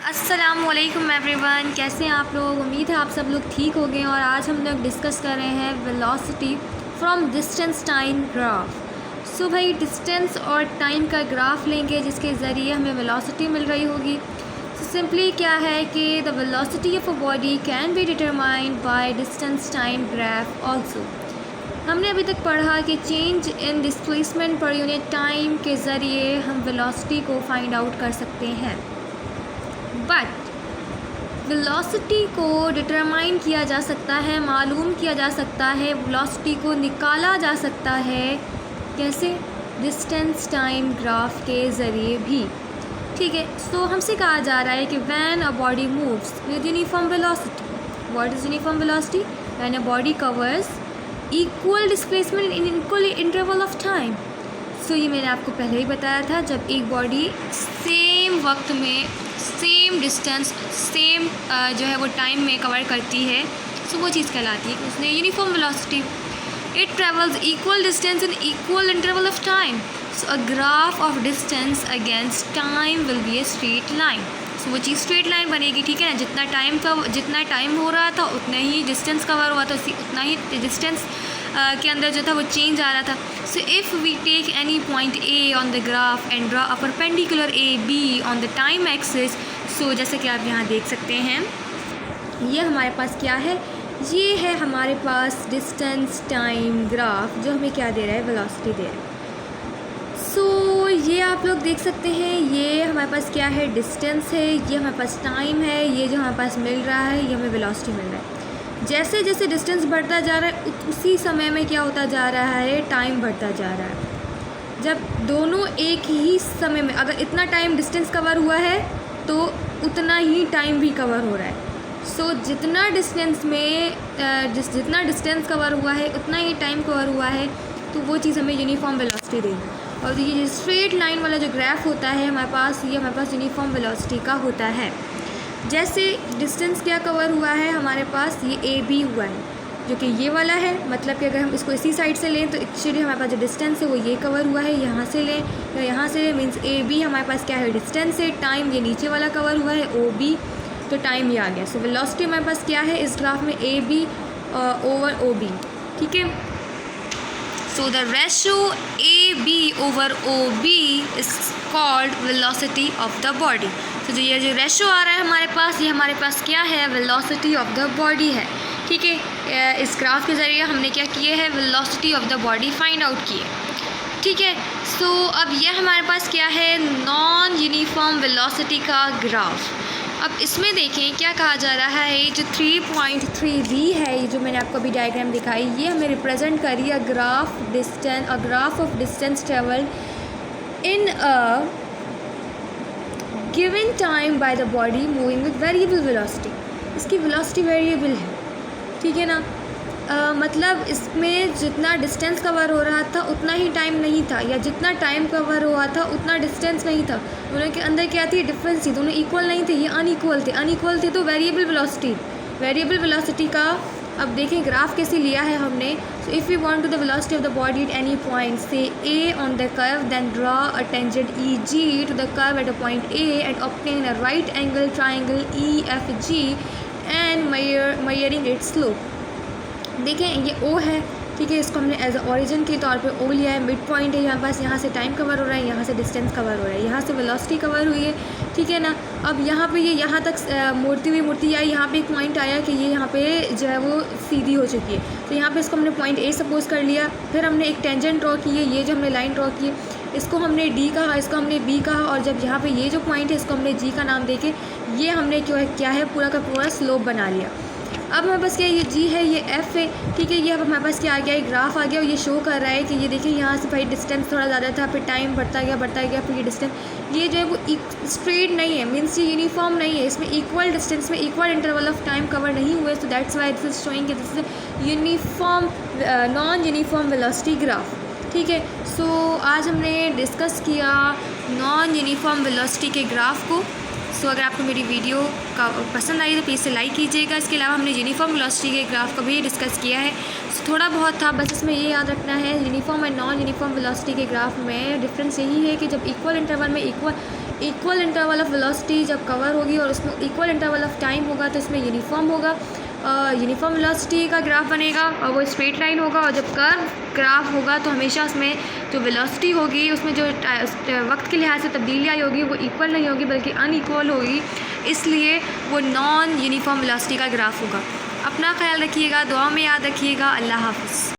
अस्सलामुअलैकुम एवरीवन, कैसे हैं आप लोग। उम्मीद है आप सब लोग ठीक हो गए। और आज हम लोग डिस्कस कर रहे हैं velocity from distance time graph. So भाई डिस्टेंस और टाइम का ग्राफ लेंगे जिसके ज़रिए हमें वेलोसिटी मिल रही होगी। सो सिंपली क्या है कि the velocity of a body can be determined by distance time graph also. हमने अभी तक पढ़ा कि change in displacement per unit time के ज़रिए हम वेलोसिटी को फाइंड आउट कर सकते हैं। बट वेलोसिटी को डिटरमाइन किया जा सकता है, मालूम किया जा सकता है, वेलोसिटी को निकाला जा सकता है कैसे? डिस्टेंस टाइम ग्राफ के ज़रिए भी। ठीक है, सो हमसे कहा जा रहा है कि when a body moves with uniform velocity, what is uniform velocity? When a body covers equal displacement in equal interval of time. So ये मैंने आपको पहले ही बताया था, जब एक बॉडी सेम वक्त में सेम डिस्टेंस सेम जो है वो टाइम में कवर करती है, सो वो चीज़ कहलाती है कि उसने uniform velocity. It travels equal distance in equal interval of time. So a graph of distance against time will be a straight line. So वो चीज़ स्ट्रेट लाइन बनेगी, ठीक है ना। जितना टाइम हो रहा था उतना ही डिस्टेंस कवर हुआ था, उतना ही डिस्टेंस के अंदर जो था वो चेंज आ रहा था। So if we take any point A on the graph and draw a perpendicular A B on the time axis. So जैसे कि आप यहाँ देख सकते हैं, ये हमारे पास क्या है? ये है हमारे पास डिस्टेंस टाइम ग्राफ जो हमें क्या दे रहा है? वेलोसिटी दे रहा है। सो ये आप लोग देख सकते हैं, ये हमारे पास क्या है? डिस्टेंस है, ये हमारे पास टाइम है, ये जो हमारे पास मिल रहा है ये हमें वेलोसिटी मिल रहा है। जैसे जैसे डिस्टेंस बढ़ता जा रहा है उसी समय में क्या होता जा रहा है? टाइम बढ़ता जा रहा है। जब दोनों एक ही समय में, अगर इतना टाइम डिस्टेंस कवर हुआ है तो उतना ही टाइम भी कवर हो रहा है। सो जितना डिस्टेंस कवर हुआ है उतना ही टाइम कवर हुआ है, तो वो चीज़ हमें यूनिफॉर्म वेलोसिटी देगी। और ये स्ट्रेट लाइन वाला जो ग्राफ होता है हमारे पास, ये हमारे पास यूनिफॉर्म वेलोसिटी का होता है। जैसे डिस्टेंस क्या कवर हुआ है हमारे पास? ये ए बी हुआ है, जो कि ये वाला है। मतलब कि अगर हम इसको इसी साइड से लें तो एक्चुअली हमारे पास जो डिस्टेंस है वो ये कवर हुआ है। यहाँ से लें या यहाँ से लें मीन्स ए बी हमारे पास क्या है? डिस्टेंस है। टाइम ये नीचे वाला कवर हुआ है ओ बी, तो टाइम ये आ गया। सो वेलोसिटी हमारे पास क्या है इस ग्राफ में? A B over O B, ठीक है। So the ratio A B over O B is called velocity of the body. तो जो ये जो रेशो आ रहा है हमारे पास, ये हमारे पास क्या है? वेलोसिटी ऑफ द बॉडी है, ठीक है। इस ग्राफ के ज़रिए हमने क्या किए है? Velocity of the body find out किए, ठीक है। सो अब ये हमारे पास क्या है? नॉन यूनिफॉर्म वेलोसिटी का ग्राफ। अब इसमें देखें क्या कहा जा रहा है। जो 3.3b है, ये जो मैंने आपको अभी डायग्राम दिखाई, ये हमें रिप्रेजेंट करिए अ graph of distance travelled in a given time by the body moving with variable velocity. इसकी वेलोसिटी वेरिएबल है, ठीक है ना। मतलब इसमें जितना डिस्टेंस कवर हो रहा था उतना ही टाइम नहीं था, या जितना टाइम कवर हुआ था उतना डिस्टेंस नहीं था। दोनों के अंदर क्या थी? डिफरेंस थी। दोनों इक्वल नहीं थे, ये अनइक्वल थे तो वेरिएबल वेलोसिटी का अब देखें ग्राफ कैसे लिया है हमने। So if you want to the velocity of the body at any point say A on the curve, then draw a tangent E G to the curve at a point A and obtain a right angle triangle E F G and measuring its slope. देखें ये ओ है, ठीक है। इसको हमने as a origin के तौर पे ओ लिया है। मिड पॉइंट है यहाँ पास, यहाँ से टाइम कवर हो रहा है, यहाँ से डिस्टेंस कवर हो रहा है, यहाँ से वेलोसिटी कवर हुई है, ठीक है ना। अब यहाँ पे ये यहाँ तक मूर्ति आई, यहाँ पे एक पॉइंट आया कि ये यहाँ पे जो है वो सीधी हो चुकी है। तो यहाँ पे इसको हमने पॉइंट ए सपोज कर लिया। फिर हमने एक टेंजेंट ड्रॉ की है, ये जो हमने लाइन ड्रॉ की है इसको हमने डी कहा, इसको हमने बी कहा, और जब यहाँ पे ये जो पॉइंट है इसको हमने जी का नाम देके ये हमने क्या है पूरा का पूरा स्लोप बना लिया। अब हमारे पास क्या है? ये जी है, ये एफ है, ठीक है। ये अब हमारे पास क्या आ गया? एक ग्राफ आ गया और ये शो कर रहा है कि ये देखिए यहाँ से भाई डिस्टेंस थोड़ा ज़्यादा था, फिर टाइम बढ़ता गया, फिर ये डिस्टेंस ये जो है वो स्ट्रेट नहीं है, मीन्स ये यूनिफॉर्म नहीं है। इसमें इक्वल डिस्टेंस में equal interval of time cover नहीं हुए। So that's why this is showing this is uniform non uniform velocity graph, ठीक है। सो आज हमने डिस्कस किया नॉन यूनिफॉर्म वेलोसिटी के ग्राफ को। सो अगर आपको मेरी वीडियो का पसंद आई तो प्लीज़ से लाइक कीजिएगा। इसके अलावा हमने यूनिफॉर्म वेलोसिटी के ग्राफ को भी डिस्कस किया है। सो थोड़ा बहुत था, बस इसमें ये याद रखना है uniform and non uniform velocity के ग्राफ में डिफरेंस यही है कि जब इक्वल इंटरवल में इक्वल इंटरवल ऑफ वेलोसिटी जब कवर होगी और उसमें इक्वल इंटरवल ऑफ टाइम होगा तो इसमें यूनिफॉर्म होगा, यूनिफॉर्म वेलोसिटी का ग्राफ बनेगा और वो स्ट्रेट लाइन होगा। और जब कर्व ग्राफ होगा तो हमेशा उसमें जो वेलोसिटी होगी उसमें जो वक्त के लिहाज से तब्दीली आई होगी वो इक्वल नहीं होगी बल्कि अनइक्वल होगी, इसलिए वो नॉन यूनिफॉर्म वेलोसिटी का ग्राफ होगा। अपना ख्याल रखिएगा, दुआ में याद रखिएगा। अल्लाह हाफ़िज़।